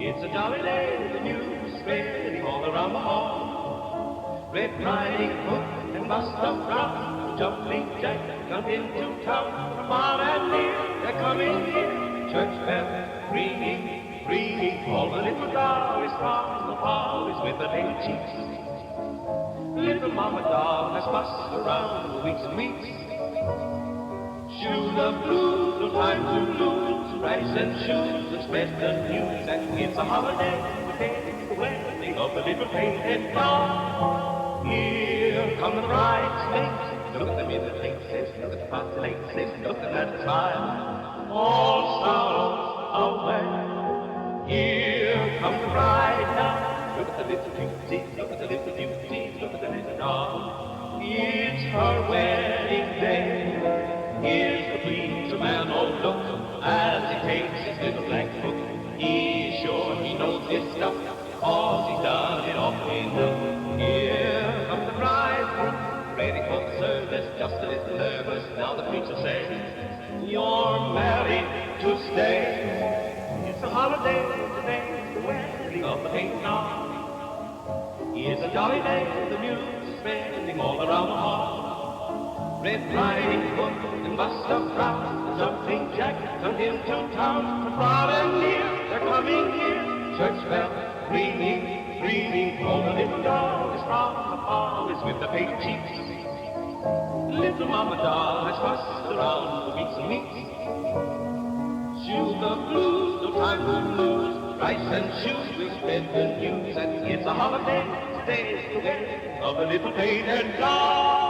It's a jolly day, the news spreading all around the hall. Red Riding Hood and Buster Brown, Jumping Jack come into town. From far and near, they're coming here. Church bell ringing, ringing. All the little dollies from the parlors with the baby cheeks. Little Mama Doll has fussed around for weeks and weeks. Shoe the blues, no time to lose. Rice and shoes, and spread the news that it's a holiday. The wedding of the little painted doll. Here come the bridesmaids. Look at them in the faces, look at the party laces, look at that smile. All sorrows away. Here comes the bride now. Look at the little beauty, look at the little beauty, look at the little doll. It's her wedding day. Here's the preacher man, oh look, as he takes his little black book. He's sure he knows his stuff, cause he's done it awfully enough. Here comes the bridegroom, ready for the service, just a little nervous. Now the preacher says, you're married to stay. It's a holiday today, the wedding of the pink knob. It's a jolly day, the news spreading all around the hall. Red Riding Hood and Buster Brown, Jumping Jack come into town. From far and near, they're coming here. Church bell ringing, ringing. All the little dollies from the parlors with the paper cheeks. Little Mama Doll has fussed around for weeks and weeks. Shoe the blues, no time to lose. Rice and shoes will spread the news that it's a holiday. Today's the day of the little painted doll.